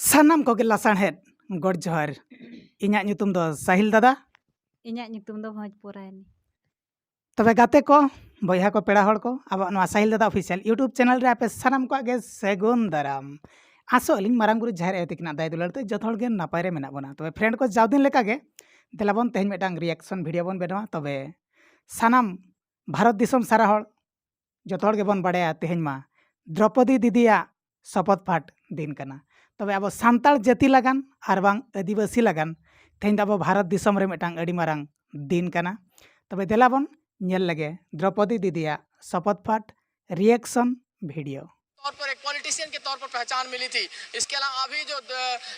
सानाम Koge लासाणहेद God जोहार इᱧᱟᱜ ᱧᱩᱛᱩᱢ ᱫᱚ ᱥᱟᱦᱤᱞ ᱫᱟᱫᱟ ᱤᱧᱟᱜ ᱧᱩᱛᱩᱢ ᱫᱚ ᱵᱷᱚᱡᱽ ᱯᱚᱨᱟᱭᱱᱤ तबे गाते को बयहा को पेड़ा हड़ को अब नवा साहिल दादा ऑफिशियल यूट्यूब चैनल रे आपे सानाम को आगे सेगुन दाराम आसो अलिंग मारांग गुरु जाहिर ए तिकना दाय दुलार ते जत हड़ गे नापाय रे मेना बना तबे फ्रेंड को जाव दिन लेका गे देलाबन तेहन मेटांग रिएक्शन वीडियो बन बेनवा तबे सानाम भारत दिसम सारा हड़ जत हड़ गे बन बाड़ाया तेहन मा द्रौपदी दीदिया शपथ पाठ दिन कना तबे अब सान्ताल जाति लगान आर बांग आदिवासी लगान तेहन दा भारत दिसम रे मेटांग अडी मारांग दिन कना तबे देलाबन नेल लगे द्रौपदी दीदिया शपथ पाठ रिएक्शन वीडियो तौर पर एक पॉलिटिशियन के तौर पर पहचान मिली थी। इसके अलावा अभी जो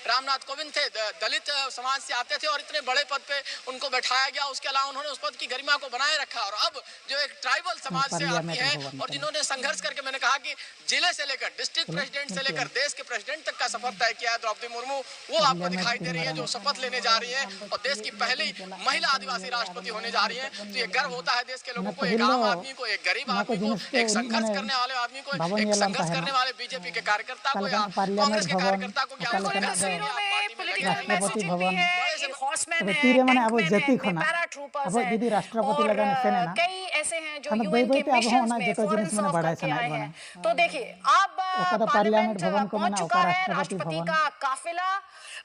रामनाथ कोविंद थे दलित समाज से आते थे और इतने बड़े पद पे उनको बैठाया गया। उसके अलावा उन्होंने उस पद की गरिमा को बनाए रखा और अब जो एक ट्राइबल समाज से आती है और जिन्होंने संघर्ष करके मैंने कहा कि जिले से लेकर डिस्ट्रिक्ट प्रेसिडेंट से लेकर देश के प्रेसिडेंट तक का सफर तय किया है द्रौपदी मुर्मू, वो आपको दिखाई दे रही है जो शपथ लेने जा रही है और देश की पहली महिला आदिवासी राष्ट्रपति होने जा रही है। तो ये गर्व होता है देश के लोगों को, एक आम आदमी को, एक गरीब आदमी को, एक संघर्ष करने वाले आदमी को, एक संघर्ष करने वाले बीजेपी के कार्यकर्ता को या कांग्रेस के कार्यकर्ता को क्या तस्वीरों में पॉलिटिकल मैसेजिंग भी है, हॉर्समैन है, तीरे माने अब टैंकमैन जाति है, खना पैराट्रूपर्स अब है दीदी राष्ट्रपति और लगन सेना ना कई ऐसे हैं जो हम यूएन के अब मिशंस होना में जेको फॉरेन जिनिस में सर्व बड़ा करके सना आए बना हैं। तो देखिए अब ओकदा पार्लियामेंट भवन को पहुंच मना चुका ओका है, राष्ट्रपति राष्ट्रपति भवन का काफिला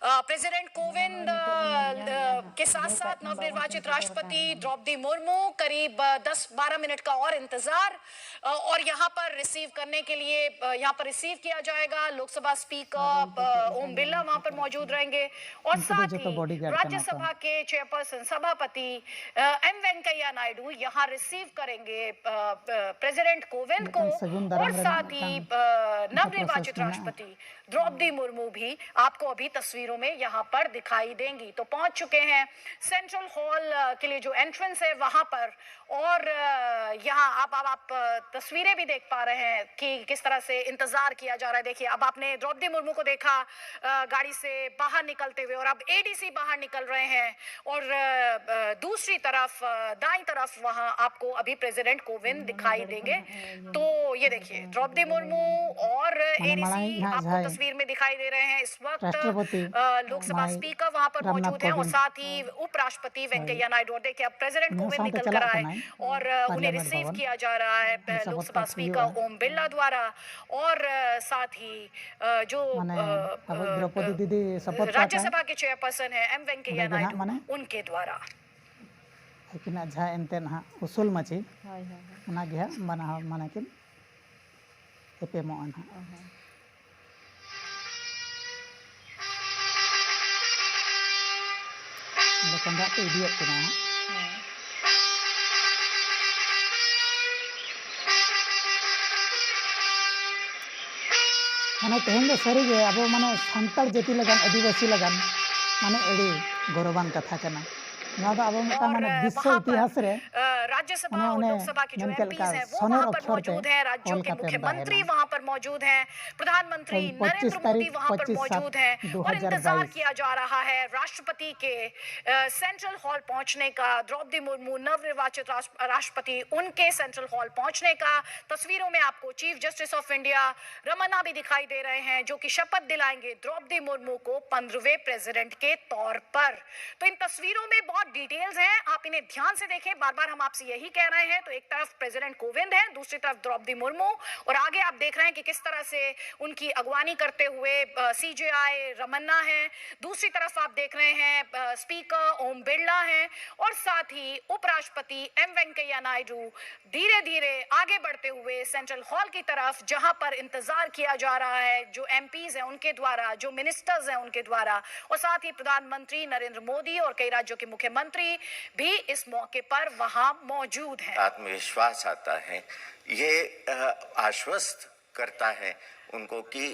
प्रेसिडेंट कोविंद के साथ साथ नवनिर्वाचित राष्ट्रपति द्रौपदी मुर्मू करीब 10-12 मिनट का और इंतजार और यहाँ पर रिसीव करने के लिए यहाँ पर रिसीव किया जाएगा। लोकसभा स्पीकर ओम बिरला वहां पर मौजूद रहेंगे और साथ ही राज्यसभा के चेयरपर्सन सभापति एम वेंकैया नायडू यहाँ रिसीव करेंगे प्रेसिडेंट कोविंद को और साथ ही नवनिर्वाचित राष्ट्रपति द्रौपदी मुर्मू भी आपको अभी तस्वीरों में यहाँ पर दिखाई देंगी। तो पहुंच चुके हैं सेंट्रल हॉल के लिए जो एंट्रेंस है वहां पर और यहाँ आप तस्वीरें भी देख पा रहे हैं कि किस तरह से इंतजार किया जा रहा है। देखिए अब आपने द्रौपदी मुर्मू को देखा गाड़ी से बाहर निकलते हुए और अब एडीसी बाहर निकल रहे हैं और दूसरी तरफ दाईं तरफ वहां आपको अभी प्रेसिडेंट कोविंद दिखाई देंगे। तो ये देखिए द्रौपदी मुर्मू और एडीसी आपको तस्वीर में दिखाई दे रहे हैं। इस वक्त लोकसभा स्पीकर वहां पर मौजूद हैं और साथ ही उपराष्ट्रपति वेंकैया नायडू। और देखिए अब प्रेसिडेंट कोविंद निकल कर आए और उन्हें रिसीव किया जा रहा है लोकसभा स्पीकर ओम बिरला द्वारा और साथ ही जो राज्यसभा के चेयरपर्सन है एम वेंकैया नायडू उनके द्वारा उसूल माची माना किन एपेमोन कंधा तो इडियट कना माने तेहन दो सारी गे अब माने सांताल जाति लगान आदिवासी लगान माने अड़ी गौरवान कथा कना अब माने विश्व इतिहास रे राज्यसभा और लोकसभा के जो एमपीज हैं वो वहां पर मौजूद हैं, राज्यों के मुख्यमंत्री वहां पर मौजूद हैं, प्रधानमंत्री नरेंद्र मोदी वहां पर मौजूद हैं और इंतजार किया जा रहा है राष्ट्रपति के सेंट्रल हॉल पहुंचने का। द्रौपदी मुर्मू नवनिर्वाचित राष्ट्रपति उनके सेंट्रल हॉल पहुंचने का। तस्वीरों में आपको chief justice of India Ramana भी दिखाई दे रहे हैं जो कि शपथ दिलाएंगे द्रौपदी मुर्मू को 15वें प्रेसिडेंट के तौर पर। तो इन तस्वीरों में बहुत डिटेल्स हैं, आप इन्हें ध्यान से देखें। बार बार हम आपसे यही कह रहे हैं। तो एक तरफ प्रेसिडेंट कोविंद है, दूसरी तरफ द्रौपदी मुर्मू और आगे आप देख रहे हैं कि किस तरह से उनकी अगवानी करते हुए सीजेआई रमन्ना है, दूसरी तरफ आप देख रहे हैं स्पीकर ओम बिरला हैं और साथ ही उपराष्ट्रपति एम वेंकैया नायडू धीरे धीरे आगे बढ़ते हुए सेंट्रल हॉल की तरफ जहां पर इंतजार किया जा रहा है जो एमपीज हैं उनके द्वारा, जो मिनिस्टर्स हैं उनके द्वारा और साथ ही प्रधानमंत्री नरेंद्र मोदी और कई राज्यों के मुख्यमंत्री भी इस मौके पर वहां मौजूद हैं। आत्मविश्वास आता है, ये आश्वस्त करता है उनको कि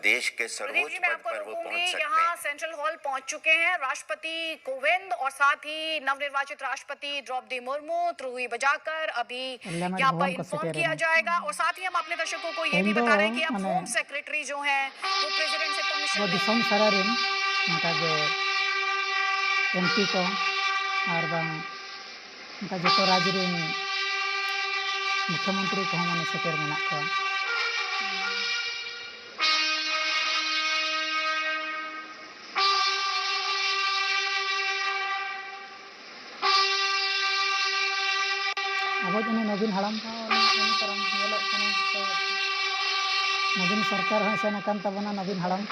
देश के सर्वोच्च पद पर वो पहुंच सकते हैं। यहाँ सेंट्रल हॉल पहुंच चुके हैं राष्ट्रपति कोविंद और साथ ही नवनिर्वाचित राष्ट्रपति द्रौपदी मुर्मू त्रुई बजाकर अभी यहाँ पर इन्फॉर्म किया जाएगा। और साथ ही हम अपने दर्शकों को ये भी बता रहे हैं कि अब होम सेक्रेटरी जो है वो प्रेसिडेंट से कमीशन एमपी को और जो राज्य मुख्यमंत्री को माने सेटर मेना को अब नवीन हड़ाम नवीन सरकार है सेन तबना नवीन हड़ाम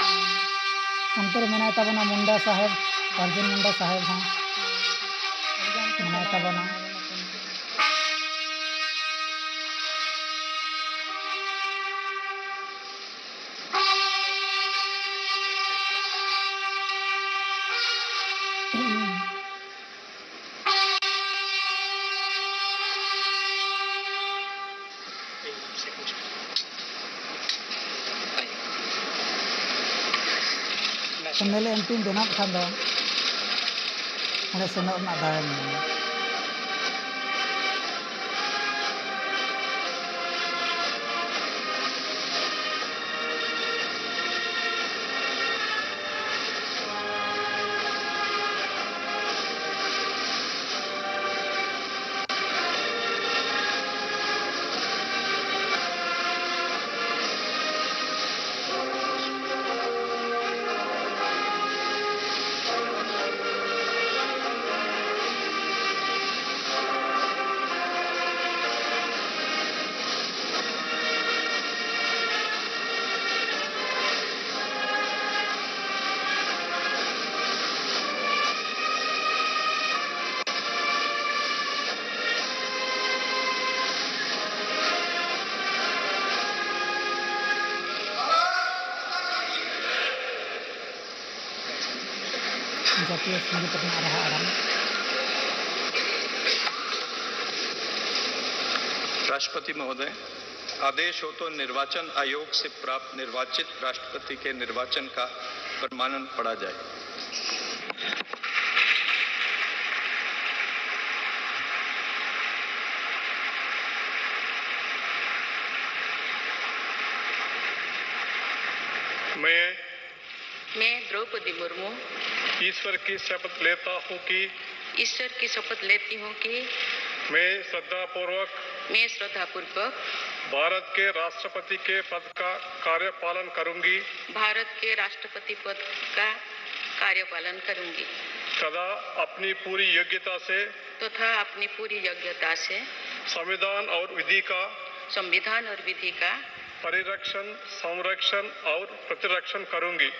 अंतर मेना तबना मुंडा साहेब अर्जुन मुंडा साहेब हाँ मेना तबना MLA MP बेना खान दो सेनों दाया जातीय संगीत रहा आराम राष्ट्रपति महोदय, आदेश हो तो निर्वाचन आयोग से प्राप्त निर्वाचित राष्ट्रपति के निर्वाचन का प्रमाणन पढ़ा जाए। मैं द्रौपदी मुर्मू ईश्वर की शपथ लेता हूँ कि मैं श्रद्धापूर्वक भारत के राष्ट्रपति के पद का कार्यपालन करूंगी तथा अपनी पूरी योग्यता से संविधान और विधि का परिरक्षण, संरक्षण और प्रतिरक्षण करूंगी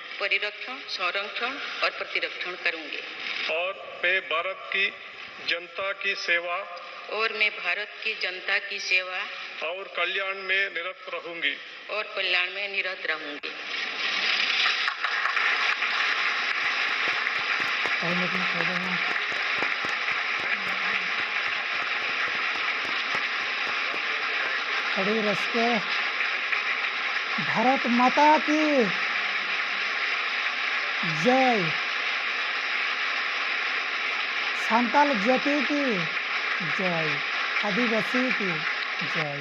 और मैं भारत की जनता की सेवा और कल्याण में निरत रहूंगी बड़ी रस्के भारत माता की जय, सांताल जाति की जय, आदिवासी की जय।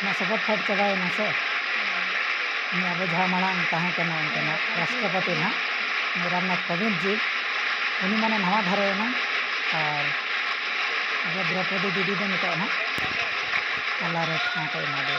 ना शपथ फट चबाए ना से अब जहाँ मांग तहें राष्ट्रपति ना रामनाथ कोविंद जी उन्हीं माने नवा धारे ना और अब द्रौपदी दीदी दो नित ना तालारे ठाँ को एमा दे।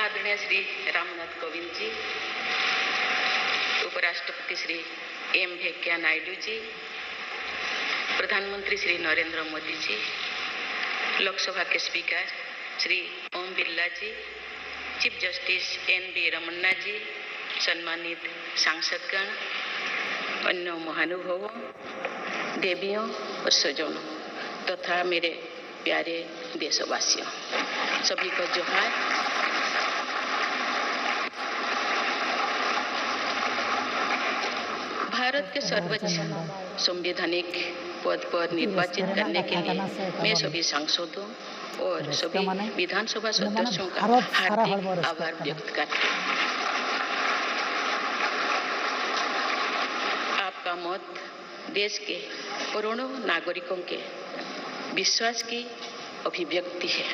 आदरणीय श्री रामनाथ कोविंद जी, उपराष्ट्रपति श्री एम वेंकैया नायडू जी, प्रधानमंत्री श्री नरेंद्र मोदी जी, लोकसभा के स्पीकर श्री ओम बिरला जी, चीफ जस्टिस NV रमन्ना जी, सम्मानित सांसदगण, अन्य महानुभावों, देवियों और स्वजनों तथा मेरे प्यारे देशवासियों, सभी को जोहार। भारत भारत के सर्वोच्च संवैधानिक पद पर निर्वाचित करने के लिए मैं सभी सांसदों और सभी विधानसभा सदस्यों का हार्दिक आभार व्यक्त करती हूँ। आपका मत देश के करोड़ों नागरिकों के विश्वास की अभिव्यक्ति है।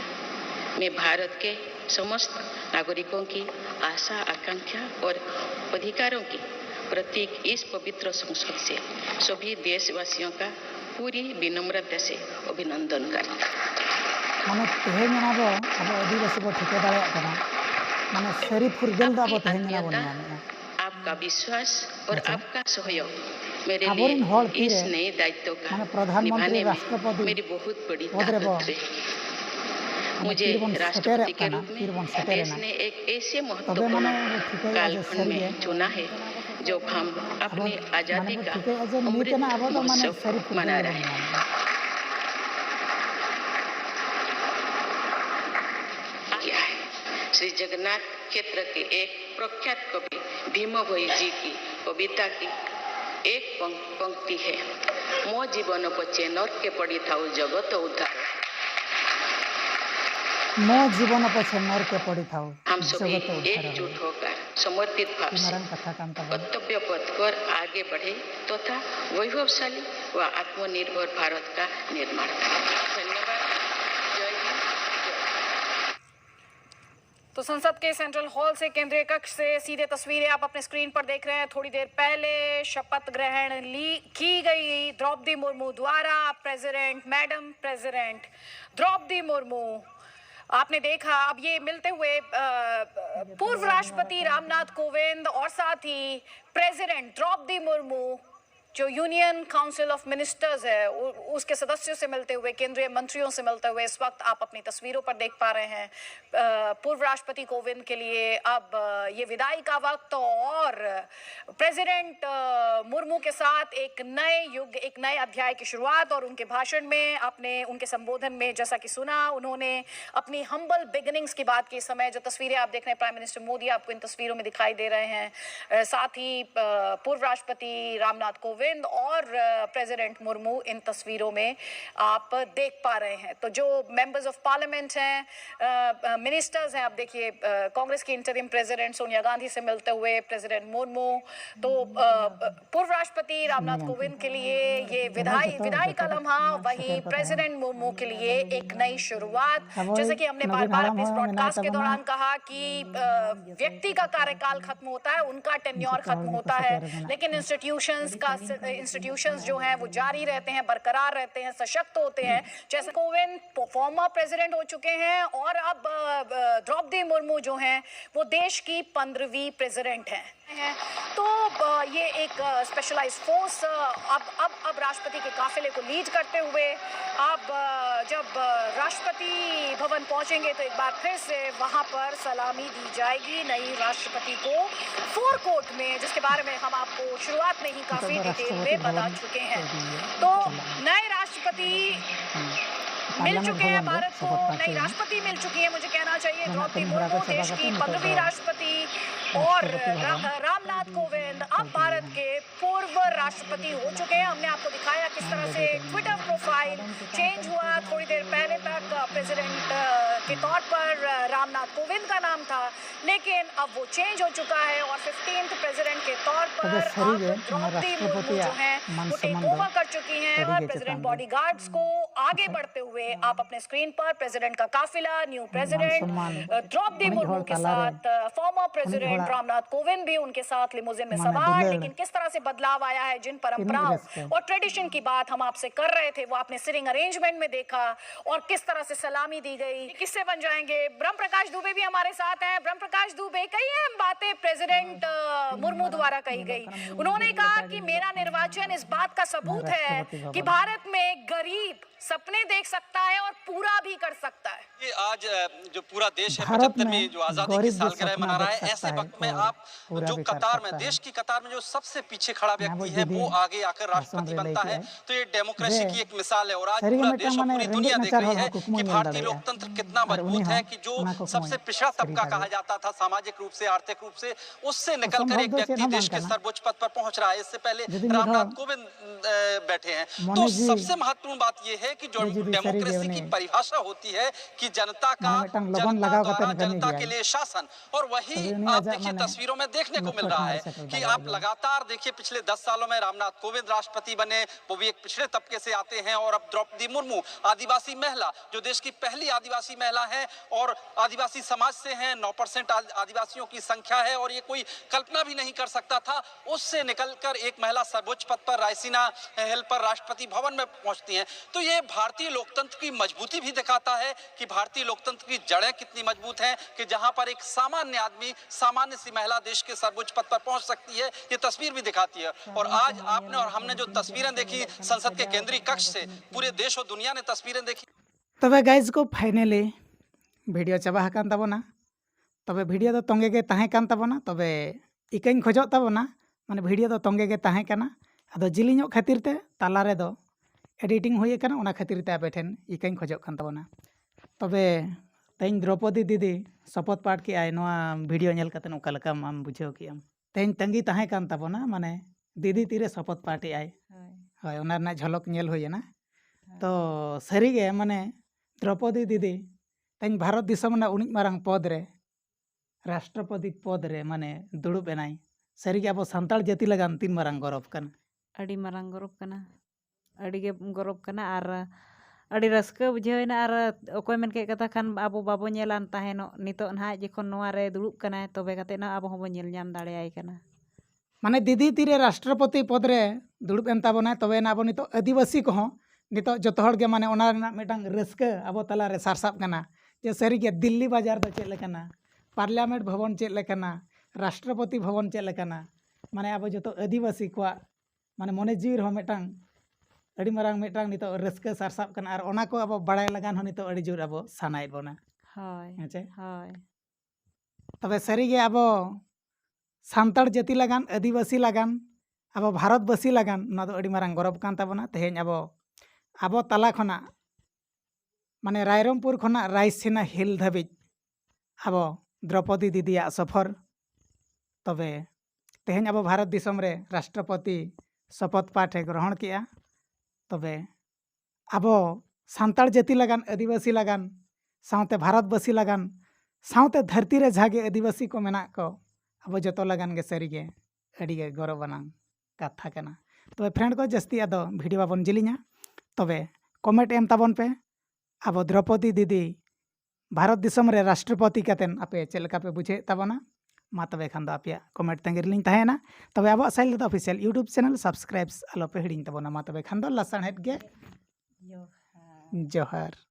मैं भारत के समस्त नागरिकों की आशा, आकांक्षा और अधिकारों की प्रतीक इस पवित्र संसद से सभी देशवासियों का पूरी विनम्रता से अभिनंदन करता हूं। माने तेहेन अब आदिवासी को ठिका दाड़ेया कना माने सरी फुरगेल दा अब तेहेन बन नामे आपका विश्वास और आपका सहयोग मेरे आबोरिन लिए हॉल इस तीरे नए दायित्व का माने प्रधानमंत्री निभाने में राष्ट्रपति मेरी बहुत बड़ी पदरे बो ताकत है। मुझे राष्ट्रपति के रूप में देश ने एक ऐसे महत्वपूर्ण कालखंड में चुना है जो हम अपनी आजादी का अमृत महोत्सव मना रहे हैं। श्री जगन्नाथ क्षेत्र के एक प्रख्यात कवि भीम भोई जी की कविता की एक पंक्ति है, मो जीवन पछे नरके पड़ी था जगत उद्धार। मो जीवन पछे नरके पड़ी था हम सभी एकजुट होकर समर्पित भाव से कर्तव्य पथ पर आगे बढ़े तथा वैभवशाली व आत्मनिर्भर भारत का निर्माण करें। धन्यवाद। जय हिंद। तो संसद के सेंट्रल हॉल से केंद्रीय कक्ष से सीधे तस्वीरें आप अपने स्क्रीन पर देख रहे हैं। थोड़ी देर पहले शपथ ग्रहण की गई द्रौपदी मुर्मू द्वारा। President, madam president Draupadi Murmu आपने देखा। अब ये मिलते हुए पूर्व राष्ट्रपति रामनाथ कोविंद और साथ ही प्रेसिडेंट द्रौपदी मुर्मू जो यूनियन काउंसिल ऑफ मिनिस्टर्स है उसके सदस्यों से मिलते हुए, केंद्रीय मंत्रियों से मिलते हुए इस वक्त आप अपनी तस्वीरों पर देख पा रहे हैं। पूर्व राष्ट्रपति कोविंद के लिए अब ये विदाई का वक्त और प्रेसिडेंट मुर्मू के साथ एक नए युग, एक नए अध्याय की शुरुआत। और उनके भाषण में, आपने उनके संबोधन में जैसा कि सुना, उन्होंने अपनी हम्बल बिगिनिंग्स की बात की। समय जो तस्वीरें आप देख रहे हैं, प्राइम मिनिस्टर मोदी आपको इन तस्वीरों में दिखाई दे रहे हैं। साथ ही पूर्व राष्ट्रपति रामनाथ कोविंद और प्रेसिडेंट मुर्मू इन तस्वीरों में आप देख पा रहे हैं। तो जो मेंबर्स ऑफ पार्लियामेंट हैं, मिनिस्टर्स हैं, आप देखिए कांग्रेस की इंटरिम प्रेसिडेंट सोनिया गांधी से मिलते हुए प्रेसिडेंट मुर्मू। तो पूर्व राष्ट्रपति रामनाथ कोविंद के लिए ये विदाई का लम्हा, वहीं प्रेसिडेंट मुर्मू के लिए एक नई शुरुआत। जैसे कि हमने बार बार अपने ब्रॉडकास्ट के दौरान कहा कि व्यक्ति का कार्यकाल खत्म होता है, उनका टेन्योर खत्म होता है, लेकिन इंस्टीट्यूशंस जो हैं वो जारी रहते हैं, बरकरार रहते हैं, सशक्त होते हैं। जैसे कोविंद फॉर्मर प्रेसिडेंट हो चुके हैं और अब द्रौपदी मुर्मू जो हैं वो देश की 15वीं प्रेसिडेंट हैं। तो ये एक स्पेशलाइज्ड फोर्स अब राष्ट्रपति के काफिले को लीड करते हुए अब जब राष्ट्रपति भवन पहुंचेंगे तो एक बार फिर से वहां पर सलामी दी जाएगी नई राष्ट्रपति को फोरकोर्ट में, जिसके बारे में हम आपको शुरुआत में ही काफी डिटेल में बता चुके हैं। तो नए राष्ट्रपति मिल चुके हैं भारत को, नई राष्ट्रपति मिल चुकी है, मुझे कहना चाहिए द्रौपदी मुर्मू देश की 15वीं राष्ट्रपति और रामनाथ कोविंद अब भारत के पूर्व राष्ट्रपति हो चुके हैं। हमने आपको दिखाया किस तरह से ट्विटर प्रोफाइल चेंज हुआ। थोड़ी देर पहले तक प्रेसिडेंट के तौर पर रामनाथ कोविंद का नाम था, लेकिन अब वो चेंज हो चुका है और 15th प्रेसिडेंट के तौर पर अब द्रौपदी मुर्मू जो है वो टेक ओवर कर चुकी हैं। और प्रेसिडेंट बॉडीगार्ड्स को आगे बढ़ते हुए आप अपने स्क्रीन पर प्रेसिडेंट का काफिला, न्यू प्रेसिडेंट द्रौपदी मुर्मू के साथ फॉर्मर प्रेसिडेंट रामनाथ कोविंद भी उनके साथ लिमोजिन में सवार। लेकिन किस तरह से बदलाव आया है, जिन परंपराओं और ट्रेडिशन की बात हम आपसे कर रहे थे वो आपने सिटिंग अरेंजमेंट में देखा और किस तरह से सलामी दी गई। किससे बन जाएंगे? ब्रह्म प्रकाश दुबे भी हमारे साथ हैं। ब्रह्म प्रकाश दुबे, कई अहम बातें प्रेसिडेंट मुर्मू द्वारा कही गई। उन्होंने कहा कि मेरा निर्वाचन इस बात का सबूत है कि भारत में गरीब सपने देख सकता है और पूरा भी कर सकता है। ये आज जो पूरा देश है भारत 75वीं में जो आजादी की गरीब जो सालगिरह सपना मना रहा देख है, ऐसे सकता है वक्त में और आप पूरा जो भी कर कतार में सकता है। देश की कतार में जो सबसे पीछे खड़ा व्यक्ति है दीदी वो आगे आकर राष्ट्रपति रे बनता लई है, के तो ये डेमोक्रेसी की एक मिसाल है। और आज सरी पूरा मिदटांग देश और माने पूरी रेंगेज दुनिया देख नाचार रही हर है कुकमु कि नेल भारतीय दाड़ेया। लोकतंत्र कितना और उन्हीं मजबूत है हाँ कि जो ओना कुकमु सबसे पिछड़ा सरी तबका दाड़ेया। कहा जाता था सामाजिक रूप से, आर्थिक रूप से, उससे निकलकर असंभव एक तो चेत व्यक्ति हं देश बांग के कना। सर्वोच्च पद पर पहुंच रहा है। इससे पहले यदि मिद रामनाथ हर कोविंद बैठे हैं। तो मने जी सबसे महत्वपूर्ण बात यह है कि जो ये जुदी सरी डेमोक्रेसी गे की उन्हें परिभाषा होती है कि जनता का, माने मिदटांग लगन जनता लगाव द्वारा कतेन कमी जनता के गया लिए शासन, और वही तबे उन्हें आप आजा देखिए माने तस्वीरों में देखने को मिल लक्ष्य रहा ठाड़ है सेटल कि दाड़ेया आप गया। लगातार देखिए पिछले 10 सालों में रामनाथ कोविंद राष्ट्रपति बने, वो भी एक पिछड़े तबके से आते हैं, और अब द्रौपदी मुर्मू आदिवासी महिला, जो देश की पहली आदिवासी महिला है और आदिवासी समाज से हैं, 9% आदिवासियों की संख्या है, और ये कोई कल्पना भी नहीं कर सकता था। उससे निकलकर एक महिला सर्वोच्च पद पर रायसीना हिल पर राष्ट्रपति भवन में पहुंचती हैं। तो ये भारतीय लोकतंत्र की मजबूती भी दिखाता है कि भारतीय लोकतंत्र की जड़ें कितनी मजबूत हैं, कि जहां पर एक सामान्य आदमी, सामान्य सी महिला देश के सर्वोच्च पद पर पहुंच सकती है, ये तस्वीर भी दिखाती है। और आज आपने और हमने जो तस्वीरें देखी संसद के केंद्रीय कक्ष से, पूरे देश और दुनिया ने तस्वीरें देखी। तबे गाइज को फाइनली भिडियो चाबा हाकान ताबोना। तबे भिडियो दो तोंगे गे ताहें कान ताबोना। तबे इकाइन खोजो ताबोना माने भिडियो दो तोंगे गे ताहें काना। आदो जिलिñो खातिर ते ताला रे दो एडिटिंग हुई काना, ओना खातिर ते आपे ठेन इकाइन खोजो कान ताबोना। तबे तेन द्रौपदी दीदी शपथ पाठ की आय नोआ भिडियो नेल कते ओका लकाम आम बुझाव कियाम। तेन तंगी ताहें कान ताबोना माने दीदी तीरे शपथ पाठ आय होय ओना रना झलक नेल हुयना। तो सरी गे माने द्रौपदी दीदी तेन भारत दिसम ना उनिज मारांग पद रे राष्ट्रपति पद रे माने दुड़ुब एनाय। सरी गे अब सान्ताड़ जाति लगान तीन मारांग गौरव कन। अड़ी मारांग गौरव कना, अड़ी गे गौरव कना आर अड़ी रस्का बुझावना। आर अकोय मेन के कथा खान आबो बाबो नेलान ताहेनो नितो ना जखन नोआ रे दुड़ुब कना तबे कते ना आबो हबो नेल नाम दाड़ेयाय कना। माने दीदी तीरे राष्ट्रपति पद रे दुड़ुब एन ताबोना। तबे ना आबो नितो आदिवासी को नितो जतो हर गे माने ओना रना मिटांग रस्का आबो तला रे सारसाब कना जे सरी गे दिल्ली बाजार दो चेत लेकाना, पार्लियामेंट भवन चेत लेकाना, राष्ट्रपति भवन चेत लेकाना। माने आबो जतो आदिवासी को माने मने जीर हो मिटांग अड़ी मारांग मिटांग नितो रस्का सारसाब कना। आर ओना को आबो बाड़ाय लगान हो नितो अड़ी जोर आबो सानायत बोना। हय हेचे हय तबे सरी गे आबो सान्ताड़ जाति लगान, आदिवासी लगान, आबो भारतवासी लगान ना दो अड़ी मारांग गौरव कान ताबोना। तेहेन आबो तला खना माने रायरंगपुर खना रायसीना हिल धाबिज आबो द्रौपदी दीदिया सफर। तबे तेहेन आबो भारत दिसम रे राष्ट्रपति शपथ पाठ ग्रहण किया। तबे आबो सान्ताड़ जाति लगान, आदिवासी लगान, सावते भारतवासी लगान, सावते धरती रे झागे आदिवासी को मेना को आबो जतो लगान गे सरी गे अड़ी गे गौरवानांग कथा कना। तबे फ्रेंड को जस्ती आदो भिडियो बाबन जिलिña। तबे कमेंट एम ताबन पे आबो द्रौपदी दीदी भारत दिसम रे राष्ट्रपति कतेन आपे चेल लेका पे बुझे ताबोना। मा तबे खान दो आपे कमेंट तंगे रिलिंग ताहेना। तबे आबो साइल दो ऑफिशियल यूट्यूब चैनल सब्सक्राइब आलो पे हिडिंग ताबोना। मा तबे खान दो लसण हेड गे जोहार।